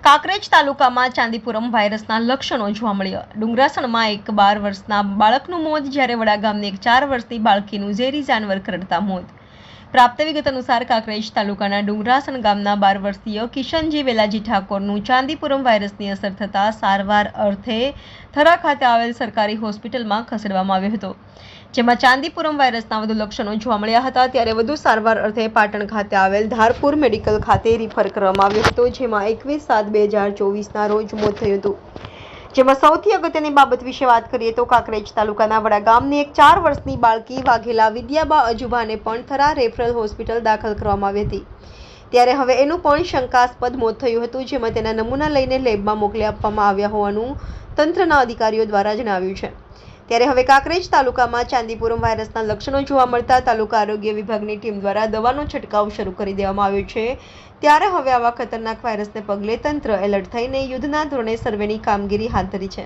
કાંકરેજ તાલુકામાં ચાંદીપુરમ વાયરસના લક્ષણો જોવા મળ્યા. ડુંગરાસણમાં એક 12 વર્ષના બાળકનું મોત, જ્યારે વડા ગામની એક 4 વર્ષની બાળકીનું ઝેરી જાનવર કરડતા મોત. પ્રાપ્ત વિગત અનુસાર કાંકરેજ તાલુકાના ડુંગરાસણ ગામના 12 વર્ષીય કિશનજી વેલાજી ઠાકોરનું ચાંદીપુરમ વાયરસની અસર થતાં સારવાર અર્થે થરા ખાતે આવેલ સરકારી હોસ્પિટલમાં ખસેડવામાં આવ્યો હતો, જેમાં ચાંદીપુરમ વાયરસના વધુ લક્ષણો જોવા મળ્યા હતા. ત્યારે વધુ સારવાર અર્થે પાટણ ખાતે આવેલ ધારપુર મેડિકલ ખાતે રિફર કરવામાં આવ્યો હતો, જેમાં 21/7/2024ના રોજ મોત થયું હતું. જેમાં સૌથી અગત્યની બાબત વિશે વાત કરીએ તો કાંકરેજ તાલુકાના વડા ગામની એક 4 વર્ષની બાળકી વાઘેલા વિદ્યાબા અજુભાને પણ થરા રેફરલ હોસ્પિટલ દાખલ કરવામાં આવી હતી. ત્યારે હવે એનું પણ શંકાસ્પદ મોત થયું હતું, જેમાં તેના નમૂના લઈને લેબમાં મોકલી આપવામાં આવ્યા હોવાનું તંત્રના અધિકારીઓ દ્વારા જણાવ્યું છે. ત્યારે હવે કાંકરેજ તાલુકામાં ચાંદીપુરમ વાયરસના લક્ષણો જોવા મળતા તાલુકા આરોગ્ય વિભાગની ટીમ દ્વારા દવાનો છંટકાવ શરૂ કરી દેવામાં આવ્યો છે. ત્યારે હવે આવા ખતરનાક વાયરસને પગલે તંત્ર એલર્ટ થઈને યુદ્ધના ધોરણે સર્વેની કામગીરી હાથ ધરી છે.